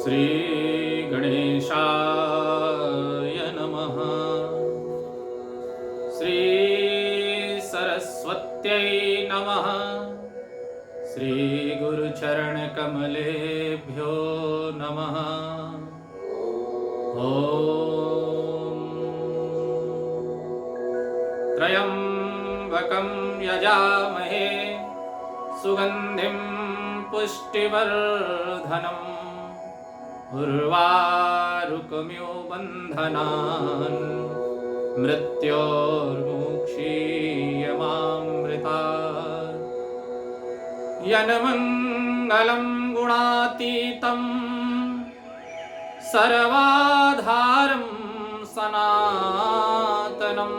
श्री गणेशाय नमः। श्री सरस्वत्यै नमः। श्री गुरुचरण कमलेभ्यो नमः। ओम त्र्यंबकं यजामहे सुगंधिं पुष्टिवर्धनम् उर्वारुकमिव बन्धनान् मृत्योर्मुक्षीयमामृतात्। यन्मङ्गलं गुणातीतं सर्वाधारं सनातनं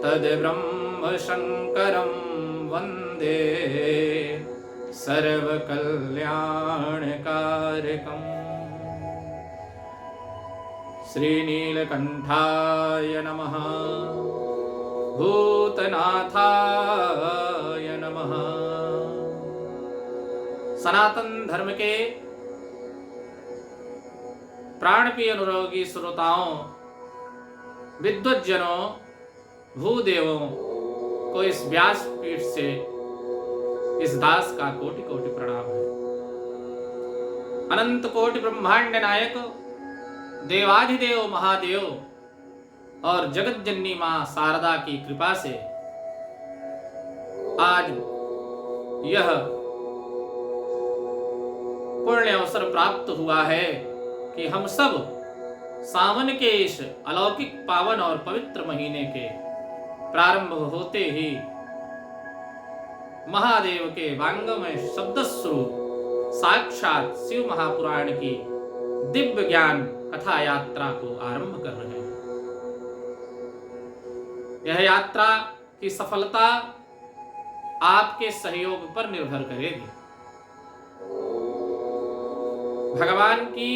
तद्ब्रह्म शङ्करं वन्दे सर्वकल्याणकारकम्। श्रीनीलकण्ठाय नमः। भूतनाथाय नमः। सनातन धर्म के प्राणप्रिय अनुरागी श्रोताओं, विद्वज्जनों, भूदेवों को इस व्यासपीठ से इस दास का कोटि कोटि प्रणाम है। अनंत कोटि ब्रह्मांड नायक देवाधिदेव महादेव और जगत जननी मां शारदा की कृपा से आज यह पुण्य अवसर प्राप्त हुआ है कि हम सब सावन के इस अलौकिक पावन और पवित्र महीने के प्रारंभ होते ही महादेव के वांगमय शब्द स्वरूप साक्षात शिव महापुराण की दिव्य ज्ञान कथा यात्रा को आरंभ कर रहे हैं। यह यात्रा की सफलता आपके सहयोग पर निर्भर करेगी। भगवान की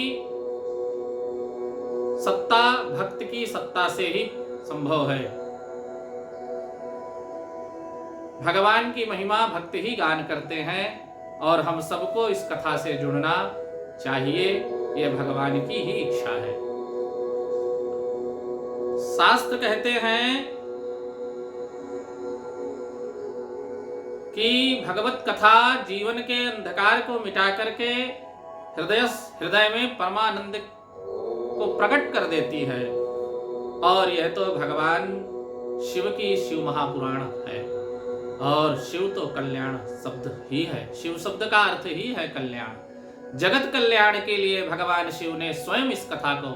सत्ता भक्त की सत्ता से ही संभव है। भगवान की महिमा भक्त ही गान करते हैं और हम सबको इस कथा से जुड़ना चाहिए। यह भगवान की ही इच्छा है। शास्त्र कहते हैं कि भगवत कथा जीवन के अंधकार को मिटा करके हृदय में परमानंद को प्रकट कर देती है। और यह तो भगवान शिव की शिव महापुराण है। और शिव तो कल्याण शब्द ही है। शिव शब्द का अर्थ ही है कल्याण। जगत कल्याण के लिए भगवान शिव ने स्वयं इस कथा को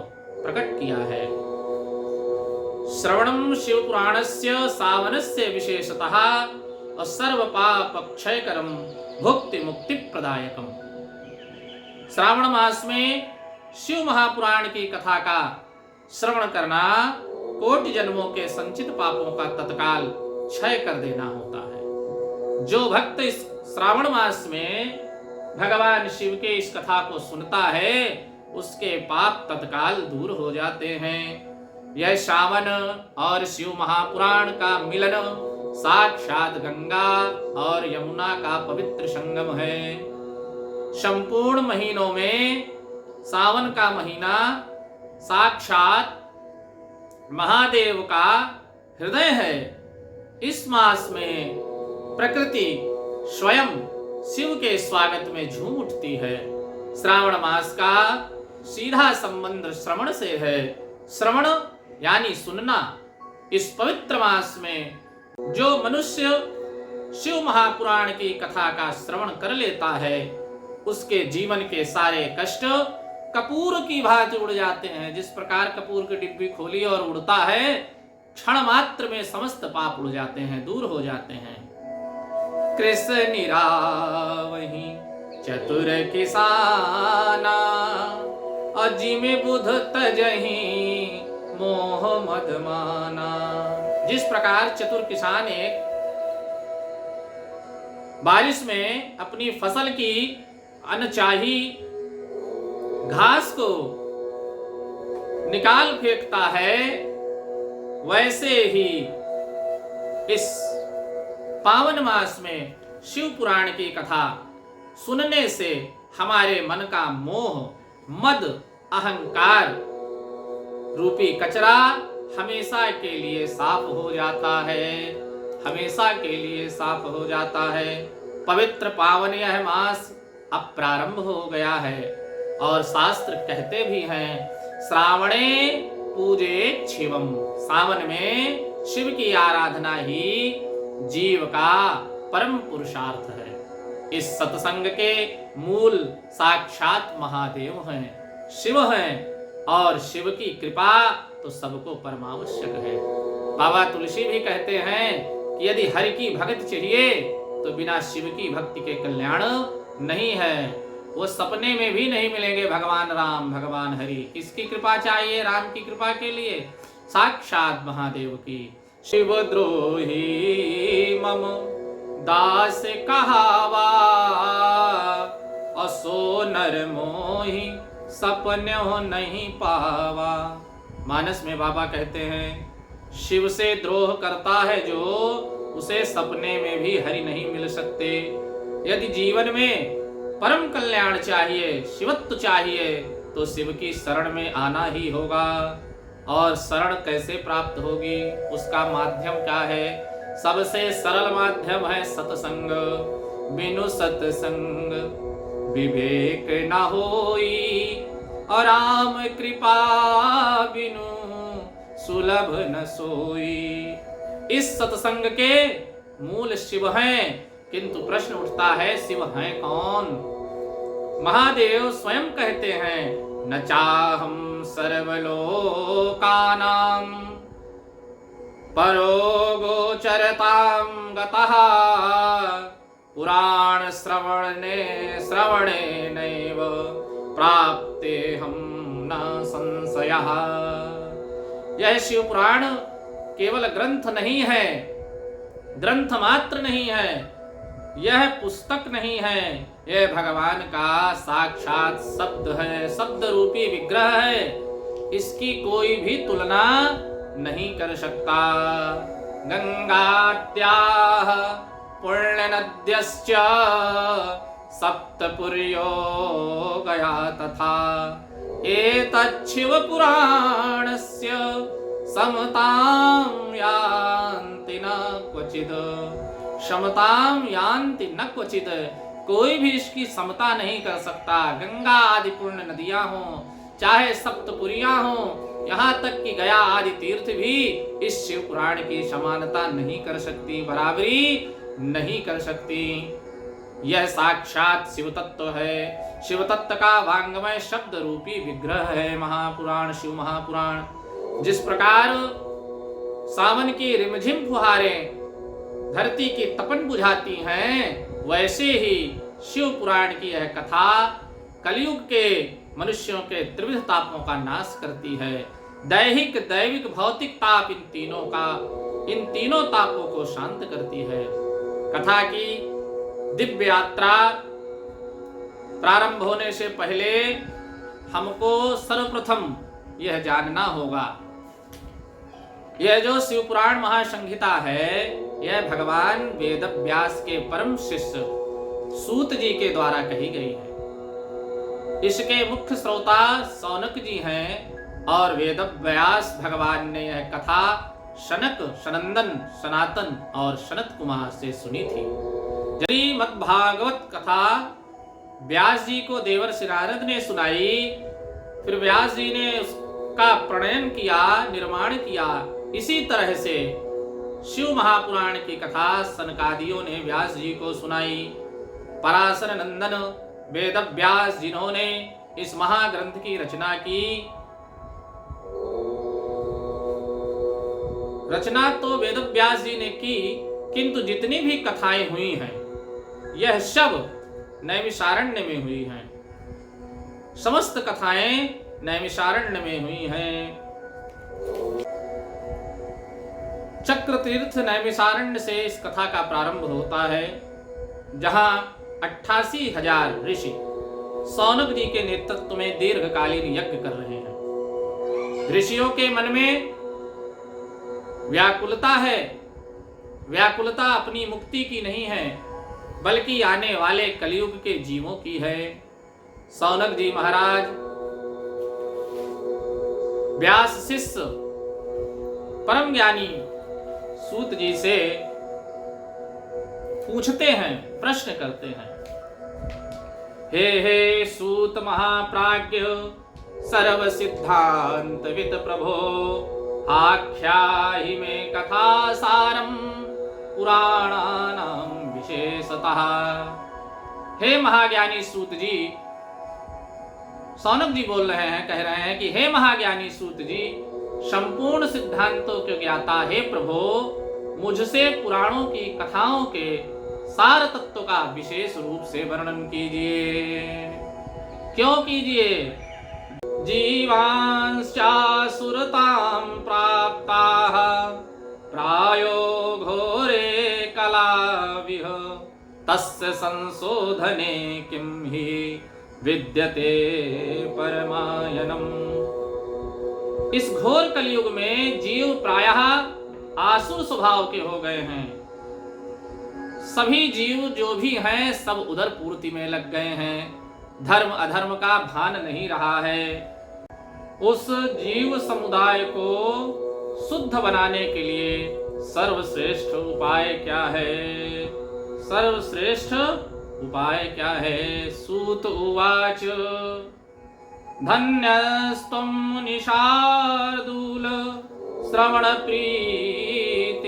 प्रकट किया है। श्रवणम शिव पुराणस्य सावनस्य विशेषतः सर्व पाप क्षयकरम भुक्ति मुक्ति प्रदायकम। श्रावण मास में शिव महापुराण की कथा का श्रवण करना कोटि जन्मों के संचित पापों का तत्काल क्षय कर देना होता है। जो भक्त इस श्रावण मास में भगवान शिव के इस कथा को सुनता है उसके पाप तत्काल दूर हो जाते हैं। यह सावन और शिव महापुराण का मिलन साक्षात गंगा और यमुना का पवित्र संगम है। संपूर्ण महीनों में सावन का महीना साक्षात महादेव का हृदय है। इस मास में प्रकृति स्वयं शिव के स्वागत में झूम उठती है। श्रावण मास का सीधा संबंध श्रवण से है। श्रवण यानी सुनना। इस पवित्र मास में जो मनुष्य शिव महापुराण की कथा का श्रवण कर लेता है उसके जीवन के सारे कष्ट कपूर की भांति उड़ जाते हैं। जिस प्रकार कपूर की डिब्बी खोली और उड़ता है, क्षण मात्र में समस्त पाप उड़ जाते हैं, दूर हो जाते हैं। कृष्ण निरावहि चतुर किसाना अजिमे बुध तजहि मोह मद माना। जिस प्रकार चतुर किसान एक बारिश में अपनी फसल की अनचाही घास को निकाल फेंकता है, वैसे ही इस पावन मास में शिव पुराण की कथा सुनने से हमारे मन का मोह मद अहंकार रूपी कचरा हमेशा के लिए साफ हो जाता है, हमेशा के लिए साफ हो जाता है। पवित्र पावन यह मास अब प्रारंभ हो गया है और शास्त्र कहते भी हैं श्रावणे पूजे शिवम, सावन में शिव की आराधना ही जीव का परम पुरुषार्थ है। इस सत्संग के मूल साक्षात महादेव हैं, शिव हैं और शिव की कृपा तो सबको परमावश्यक है। बाबा तुलसी भी कहते हैं कि यदि हरि की भक्ति चाहिए तो बिना शिव की भक्ति के कल्याण नहीं है। वो सपने में भी नहीं मिलेंगे भगवान राम भगवान हरि। किसकी कृपा चाहिए राम की कृपा के लिए? साक्षात महादेव की। शिवद्रोही मम दास कहावा, असो नर मोहि सपन्यो नहीं पावा। मानस में बाबा कहते हैं शिव से द्रोह करता है जो, उसे सपने में भी हरि नहीं मिल सकते। यदि जीवन में परम कल्याण चाहिए, शिवत्व चाहिए, तो शिव की शरण में आना ही होगा। और शरण कैसे प्राप्त होगी, उसका माध्यम क्या है? सबसे सरल माध्यम है सत्संग। बिनु सत्संग विवेक न होई, और राम कृपा बिनु सुलभ न सोई। इस सत्संग के मूल शिव हैं, किंतु प्रश्न उठता है शिव हैं कौन? महादेव स्वयं कहते हैं न चाहम सर्वलोकानां परो गोचरतां गतः, पुराण श्रवणे नैव प्राप्ते हम न संशयः। यह शिव पुराण केवल ग्रंथ नहीं है, ग्रंथ मात्र नहीं है, यह पुस्तक नहीं है, यह भगवान का साक्षात शब्द है, शब्द रूपी विग्रह है। इसकी कोई भी तुलना नहीं कर सकता। गंगाद्याः पुण्यनद्यश्च सप्तपुर्यो गया तथा, एतच्छिव पुराणस्य समतां यान्ति न क्वचित्। समतां यान्ति न क्वचित्, कोई भी इसकी समता नहीं कर सकता। गंगा आदि पूर्ण नदियां हों, चाहे सप्तपुरियां हों, यहाँ तक कि गया आदि तीर्थ भी इस शिव पुराण की समानता नहीं कर सकती, बराबरी नहीं कर सकती। यह साक्षात शिव तत्व है। शिव तत्व का वांग्मय शब्द रूपी विग्रह है महापुराण, शिव महापुराण। जिस प्रकार सावन की रिमझिम फुहारें धरती की तपन बुझाती हैं, वैसे ही शिव पुराण की यह कथा कलयुग के मनुष्यों के त्रिविध तापों का नाश करती है। दैहिक दैविक भौतिक ताप, इन तीनों तापों को शांत करती है। कथा की दिव्य यात्रा प्रारंभ होने से पहले हमको सर्वप्रथम यह जानना होगा, यह जो शिव पुराण महासंहिता है, यह भगवान वेद व्यास के परम शिष्य सूत जी के द्वारा कही गई है। इसके मुख्य श्रोता सौनक जी हैं और वेद व्यास भगवान ने यह कथा शनक, सनंदन, सनातन और सनत कुमार से सुनी थी। श्रीमद् भागवत कथा व्यास जी को देवर्षि नारद ने सुनाई, फिर व्यास जी ने उसका प्रणयन किया, निर्माण किया। इसी तरह से शिव महापुराण की कथा सनकादियों ने व्यास जी को सुनाई। पराशर नंदन वेद व्यास जिन्होंने इस महाग्रंथ की रचना की, रचना तो वेद व्यास जी ने की, किंतु जितनी भी कथाएं हुई हैं यह सब नैमिषारण्य में हुई हैं। समस्त कथाएं नैमिषारण्य में हुई हैं। चक्र तीर्थ नैमिषारण्य से इस कथा का प्रारंभ होता है, जहां 88,000 ऋषि सौनक जी के नेतृत्व में दीर्घकालीन यज्ञ कर रहे हैं। ऋषियों के मन में व्याकुलता है। व्याकुलता अपनी मुक्ति की नहीं है, बल्कि आने वाले कलयुग के जीवों की है। सौनक जी महाराज व्यास शिष्य परम ज्ञानी सूत जी से पूछते हैं, प्रश्न करते हैं। हे सूत महाप्राज्ञ सर्व सिद्धांत वित प्रभो, आख्याहि में कथा सारम पुराणानां विशेषतः। हे महाज्ञानी सूत जी, सौनक जी बोल रहे हैं, कह रहे हैं कि हे महाज्ञानी सूत जी, संपूर्ण सिद्धांतों के ज्ञाता हे प्रभो, मुझसे पुराणों की कथाओं के सार तत्व का विशेष रूप से वर्णन कीजिए। क्यों कीजिए? जीवांश्चासुरतां प्राप्ताः प्रायो घोरे कलाविह, तस्य संशोधने किं हि विद्यते परमायनम्। इस घोर कलयुग में जीव प्रायः आसुर स्वभाव के हो गए हैं। सभी जीव जो भी हैं सब उदर पूर्ति में लग गए हैं। धर्म अधर्म का भान नहीं रहा है। उस जीव समुदाय को शुद्ध बनाने के लिए सर्वश्रेष्ठ उपाय क्या है? सर्वश्रेष्ठ उपाय क्या है? सूत उवाच धन्यस्त्वं निशार्दूल श्रवण प्रीतिलालसः,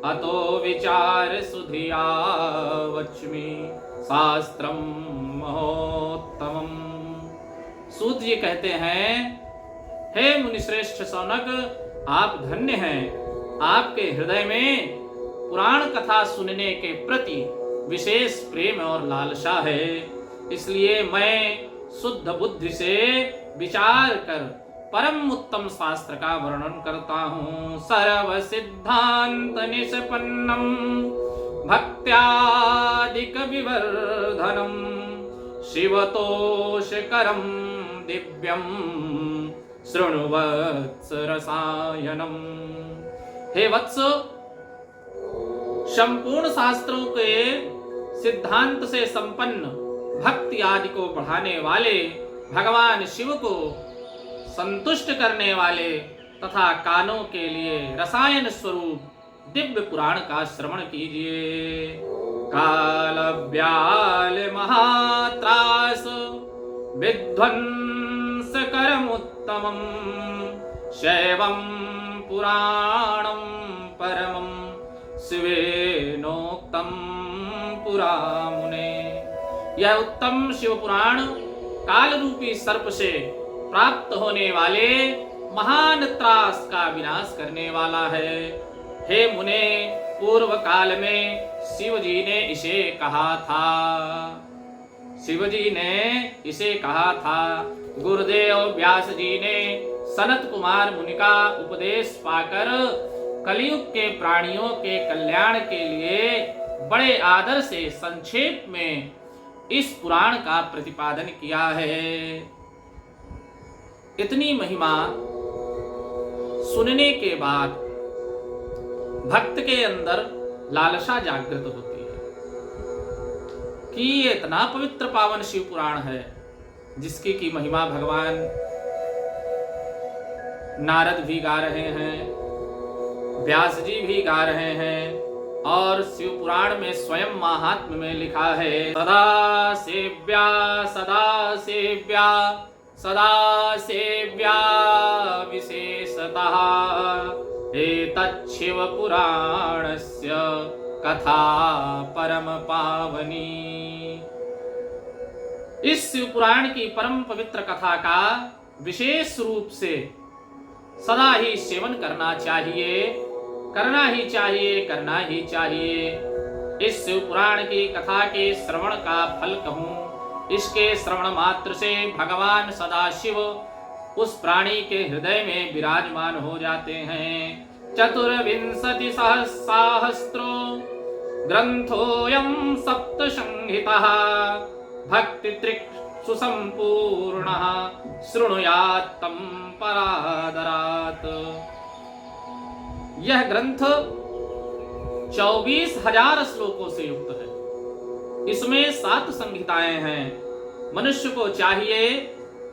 अतो विचार सुधिया वच्मि शास्त्रम महोत्तमम्। सूत जी कहते हैं, हे मुनिश्रेष्ठ सौनक, आप धन्य हैं। आपके हृदय में पुराण कथा सुनने के प्रति विशेष प्रेम और लालसा है। इसलिए मैं शुद्ध बुद्धि से विचार कर परम उत्तम शास्त्र का वर्णन करता हूँ। सर्व सिद्धांत निष्पन्नम भक्त्यादिक विवर्धनम, शिवतोषकरम दिव्यम शृणु वत्स रसायनम। हे वत्स, संपूर्ण शास्त्रों के सिद्धांत से संपन्न, भक्ति आदि को बढ़ाने वाले, भगवान शिव को संतुष्ट करने वाले तथा कानों के लिए रसायन स्वरूप दिव्य पुराण का श्रवण कीजिए। काल व्याल महात्रास विध्वंस करमुत्तमं, शैवं पुराणं परमं शिवेनोक्तं पुरामुने। यह उत्तम शिव पुराण काल रूपी सर्प से प्राप्त होने वाले महान त्रास का विनाश करने वाला है। हे मुने, पूर्व काल में शिव जी ने इसे कहा था। शिव जी ने इसे कहा था। गुरुदेव व्यास जी ने सनत कुमार मुनि का उपदेश पाकर कलयुग के प्राणियों के कल्याण के लिए बड़े आदर से संक्षेप में इस पुराण का प्रतिपादन किया है। इतनी महिमा सुनने के बाद भक्त के अंदर लालसा जागृत होती है कि ये इतना पवित्र पावन शिव पुराण है, जिसकी की महिमा भगवान नारद भी गा रहे हैं, व्यास जी भी गा रहे हैं, और शिव पुराण में स्वयं महात्म्य में लिखा है, सदा सेव्या सदा सेव्या सदा सेव्या विशेषतः एतच्छिव पुराणस्य कथा परम पावनी। इस शिव पुराण की परम पवित्र कथा का विशेष रूप से सदा ही सेवन करना चाहिए, करना ही चाहिए, करना ही चाहिए। इस शिव पुराण की कथा के श्रवण का फल कहूँ, इसके श्रवण मात्र से भगवान सदाशिव उस प्राणी के हृदय में विराजमान हो जाते हैं। 24,000 ग्रंथोऽयं सप्त संहितः, भक्ति त्रिक् सुसंपूर्णः शृणुयात् तं परादरात्। यह ग्रंथ 24,000 श्लोकों से युक्त है। इसमें 7 संहिताएं हैं। मनुष्य को चाहिए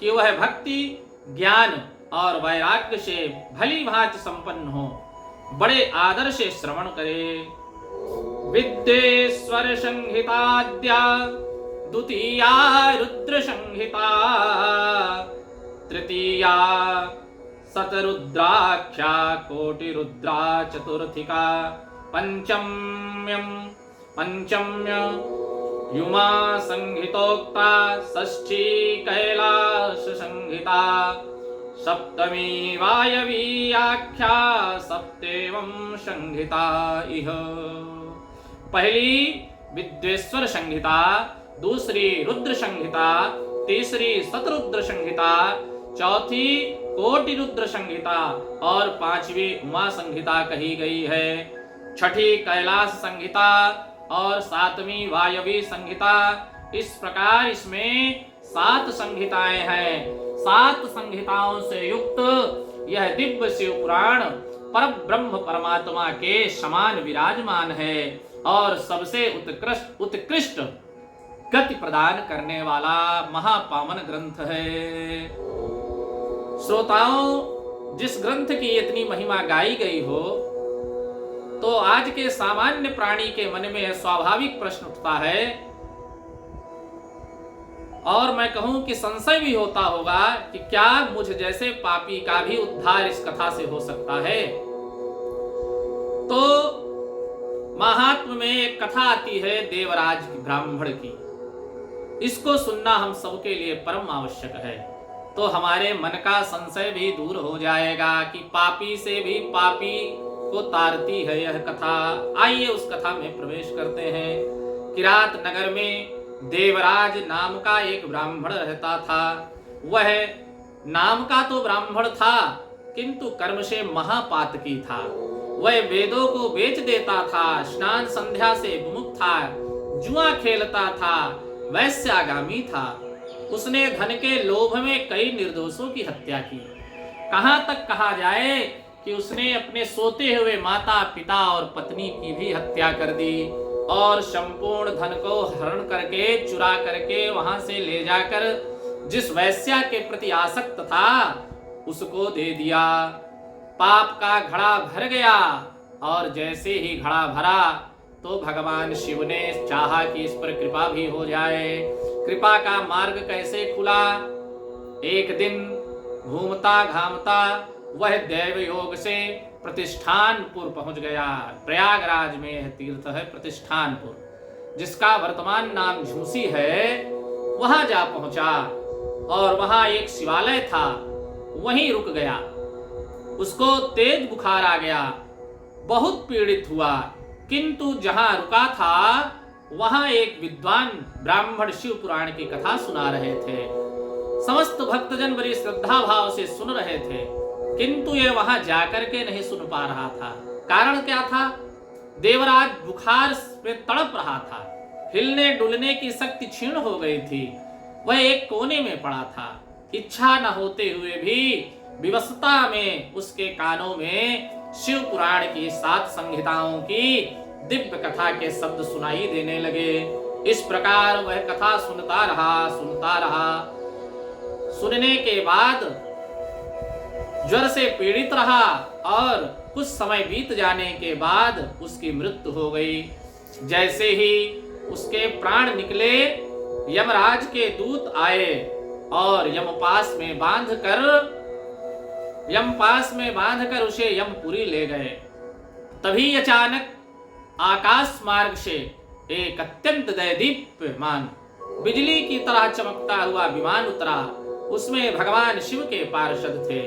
कि वह भक्ति, ज्ञान और वैराग्य से भली भांति संपन्न हो, बड़े आदर से श्रवण करे। विद्येश्वर संहिताद्या द्वितीया रुद्र संहिता, तृतीया शतरुद्राख्या कोटिरुद्रा चतुर्थिका, पंचम्य युमा संहितोक्ता, षष्ठी कैलाश संहिता, सप्तमी वायवी आख्या, सप्तेवम संहिता इह। पहली विद्येश्वर संहिता, दूसरी रुद्र संहिता, तीसरी शतरुद्र संहिता, चौथी कोटि रुद्र संहिता और 5वीं उमा संहिता कही गई है। छठी कैलाश संहिता और 7वीं वायवी संहिता। इस प्रकार इसमें 7 संहिताएं हैं। 7 संहिताओं से युक्त यह दिव्य शिव पुराण पर ब्रह्म परमात्मा के समान विराजमान है और सबसे उत्कृष्ट गति प्रदान करने वाला महापावन ग्रंथ है। श्रोताओं, जिस ग्रंथ की इतनी महिमा गाई गई हो, तो आज के सामान्य प्राणी के मन में स्वाभाविक प्रश्न उठता है और मैं कहूं कि संशय भी होता होगा कि क्या मुझ जैसे पापी का भी उद्धार इस कथा से हो सकता है। तो महात्म में एक कथा आती है देवराज ब्राह्मण की। इसको सुनना हम सबके लिए परम आवश्यक है, तो हमारे मन का संशय भी दूर हो जाएगा कि पापी से भी पापी को तारती है यह कथा। आइए उस कथा में प्रवेश करते हैं। किरात नगर में देवराज नाम का एक ब्राह्मण रहता था। वह नाम का तो ब्राह्मण था, किंतु कर्म से महापातकी था। वह वेदों को बेच देता था, स्नान संध्या से विमुख था, जुआ खेलता था, वैश्यागामी था। उसने धन के लोभ में कई निर्दोषों की हत्या की। कहां तक कहा जाए कि उसने अपने सोते हुए माता पिता और पत्नी की भी हत्या कर दी और संपूर्ण धन को हरण करके चुरा करके वहां से ले जाकर जिस वैश्या के प्रति आसक्त था उसको दे दिया। पाप का घड़ा भर गया और जैसे ही घड़ा भरा तो भगवान शिव ने चाहा कि इस पर कृपा भी हो जाए। कृपा का मार्ग कैसे खुला? एक दिन घूमता घामता वह दैव योग से प्रतिष्ठानपुर पहुंच गया। प्रयागराज में यह तीर्थ है प्रतिष्ठानपुर, जिसका वर्तमान नाम झूसी है। वहां जा पहुंचा और वहां एक शिवालय था, वहीं रुक गया। उसको तेज बुखार आ गया, बहुत पीड़ित हुआ, किंतु जहां रुका था वहां एक विद्वान ब्राह्मण शिव पुराण की कथा सुना रहे थे। समस्त भक्तजन बड़ी श्रद्धा भाव से सुन रहे थे, किंतु ये वहां जाकर के नहीं सुन पा रहा था। कारण क्या था? देवराज बुखार में तड़प रहा था, हिलने डुलने की शक्ति क्षीण हो गई थी। वह एक कोने में पड़ा था। इच्छा न होते हुए भी विवशता में उसके कानों में शिव पुराण की 7 संहिताओं की दिव्य कथा के शब्द सुनाई देने लगे। इस प्रकार वह कथा सुनता रहा। सुनने के बाद ज्वर से पीड़ित रहा और कुछ समय बीत जाने के बाद उसकी मृत्यु हो गई। जैसे ही उसके प्राण निकले, यमराज के दूत आए और यमपास में बांधकर उसे यमपुरी ले गए। तभी अचानक आकाश मार्ग से एक अत्यंत दैदीप्यमान बिजली की तरह चमकता हुआ विमान उतरा। उसमें भगवान शिव के पार्षद थे,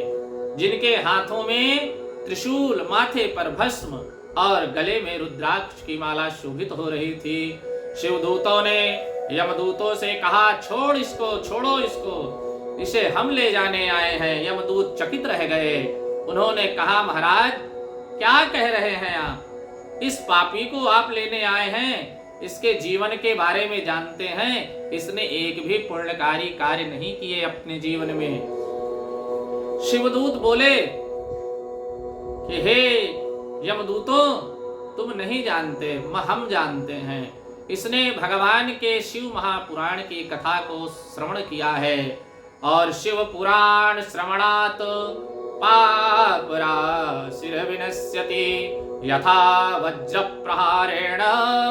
जिनके हाथों में त्रिशूल, माथे पर भस्म और गले में रुद्राक्ष की माला शोभित हो रही थी। शिवदूतों ने यमदूतों से कहा, छोड़ो इसको, इसे हम ले जाने आए हैं। यमदूत चकित रह गए। उन्होंने कहा, महाराज क्या कह रहे हैं आप? इस पापी को आप लेने आए हैं, इसके जीवन के बारे में जानते हैं? इसने एक भी पुण्यकारी कार्य नहीं किए अपने जीवन में। शिवदूत बोले कि हे यमदूतों, तुम नहीं जानते, हम जानते हैं। इसने भगवान के शिव महापुराण की कथा को श्रवण किया है और शिव पुराण श्रवणात् पापराशिर्विनश्यति यथा वज्र प्रहारेण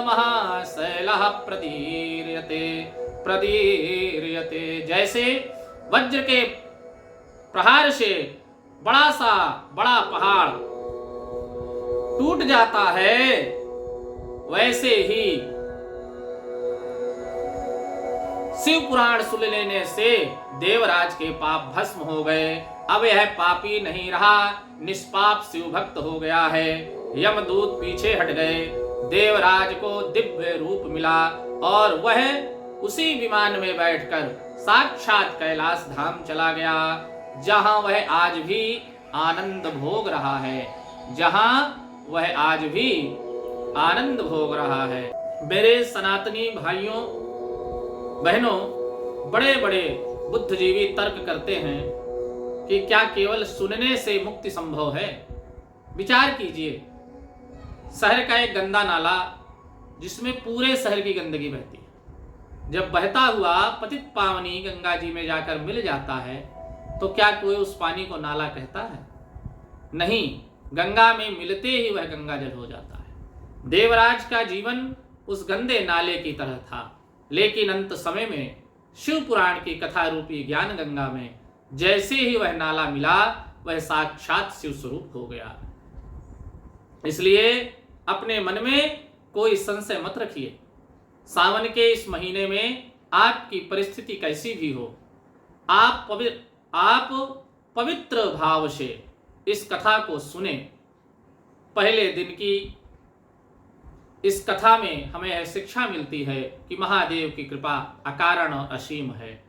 महाशैलः प्रदीर्यते। जैसे वज्र के प्रहार से बड़ा पहाड़ टूट जाता है, वैसे ही शिव पुराण सुन लेने से देवराज के पाप भस्म हो गए। अब यह पापी नहीं रहा, निष्पाप शिव भक्त हो गया है। यमदूत पीछे हट गए, देवराज को दिव्य रूप मिला और वह उसी विमान में बैठकर साक्षात कैलाश धाम चला गया, जहां वह आज भी आनंद भोग रहा है, मेरे सनातनी भाइयों बहनों, बड़े बड़े बुद्धिजीवी तर्क करते हैं कि क्या केवल सुनने से मुक्ति संभव है। विचार कीजिए, शहर का एक गंदा नाला जिसमें पूरे शहर की गंदगी बहती है, जब बहता हुआ पतित पावनी गंगा जी में जाकर मिल जाता है तो क्या कोई उस पानी को नाला कहता है? नहीं, गंगा में मिलते ही वह गंगा जल हो जाता है। देवराज का जीवन उस गंदे नाले की तरह था, लेकिन अंत समय में शिव पुराण की कथा रूपी ज्ञान गंगा में जैसे ही वह नाला मिला, वह साक्षात शिव स्वरूप हो गया। इसलिए अपने मन में कोई संशय मत रखिए। सावन के इस महीने में आपकी परिस्थिति कैसी भी हो, आप पवित्र भाव से इस कथा को सुने। पहले दिन की इस कथा में हमें यह शिक्षा मिलती है कि महादेव की कृपा अकारण और असीम है,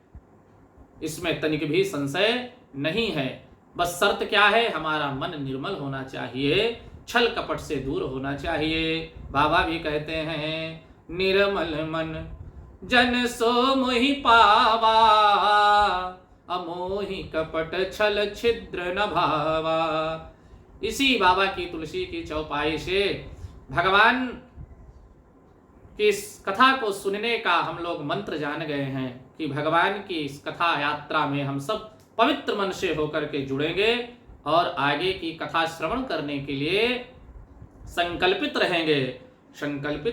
इसमें तनिक भी संशय नहीं है। बस शर्त क्या है? हमारा मन निर्मल होना चाहिए, छल कपट से दूर होना चाहिए। बाबा भी कहते हैं, निर्मल मन जन सो मोहि पावा, अमोहि कपट छल छिद्र न भावा। इसी बाबा की तुलसी की चौपाई से भगवान की इस कथा को सुनने का हम लोग मंत्र जान गए हैं कि भगवान की इस कथा यात्रा में हम सब पवित्र मन से होकर के जुड़ेंगे और आगे की कथा श्रवण करने के लिए संकल्पित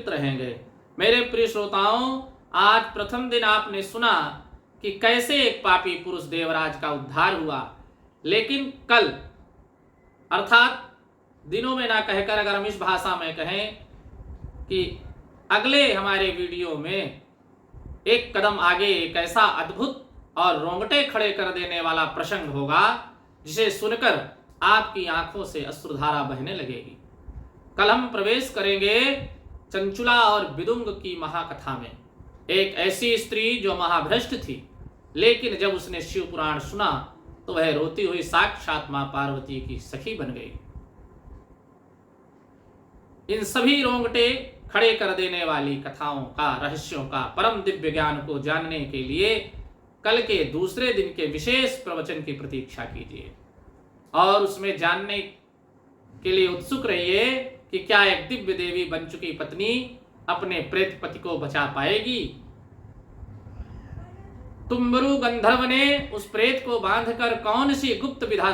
रहेंगे। मेरे प्रिय श्रोताओं, आज प्रथम दिन आपने सुना कि कैसे एक पापी पुरुष देवराज का उद्धार हुआ, लेकिन कल अर्थात दिनों में ना कहकर अगर हम इस भाषा में कहें कि अगले हमारे वीडियो में एक कदम आगे एक ऐसा अद्भुत और रोंगटे खड़े कर देने वाला प्रसंग होगा जिसे सुनकर आपकी आंखों से अश्रुधारा बहने लगेगी। कल हम प्रवेश करेंगे चंचुला और विदुंग की महाकथा में। एक ऐसी स्त्री जो महाभ्रष्ट थी, लेकिन जब उसने शिव पुराण सुना तो वह रोती हुई साक्षात मां पार्वती की सखी बन गई। इन सभी रोंगटे खड़े कर देने वाली कथाओं का, रहस्यों का, परम दिव्य ज्ञान को जानने के लिए कल के दूसरे दिन के विशेष प्रवचन की प्रतीक्षा कीजिए और उसमें जानने के लिए उत्सुक रहिए कि क्या एक दिव्य देवी बन चुकी पत्नी अपने प्रेत पति को बचा पाएगी। तुम्बरु गंधर्व ने उस प्रेत को बांधकर कौन सी गुप्त विद्या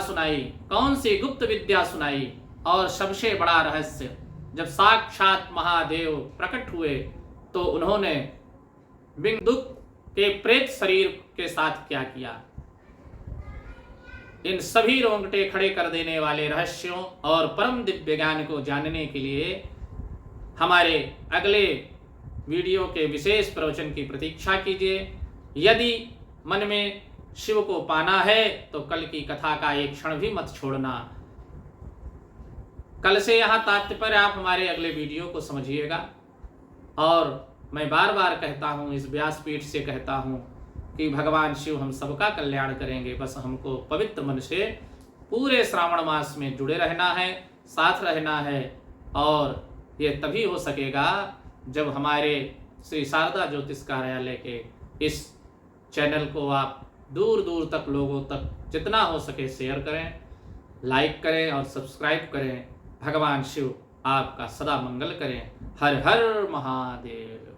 सुनाई, और सबसे बड़ा रहस्य, जब साक्षात महादेव प्रकट हुए तो उन्होंने बिंदुक के प्रेत शरीर के साथ क्या किया। इन सभी रोंगटे खड़े कर देने वाले रहस्यों और परम दिव्य ज्ञान को जानने के लिए हमारे अगले वीडियो के विशेष प्रवचन की प्रतीक्षा कीजिए। यदि मन में शिव को पाना है तो कल की कथा का एक क्षण भी मत छोड़ना। कल से यहाँ तात्पर्य आप हमारे अगले वीडियो को समझिएगा। और मैं बार बार कहता हूँ, इस व्यासपीठ से कहता हूँ कि भगवान शिव हम सबका कल्याण करेंगे। बस हमको पवित्र मन से पूरे श्रावण मास में जुड़े रहना है, साथ रहना है, और ये तभी हो सकेगा जब हमारे श्री शारदा ज्योतिष कार्यालय के इस चैनल को आप दूर दूर तक लोगों तक जितना हो सके शेयर करें, लाइक करें और सब्सक्राइब करें। भगवान शिव आपका सदा मंगल करें। हर हर महादेव।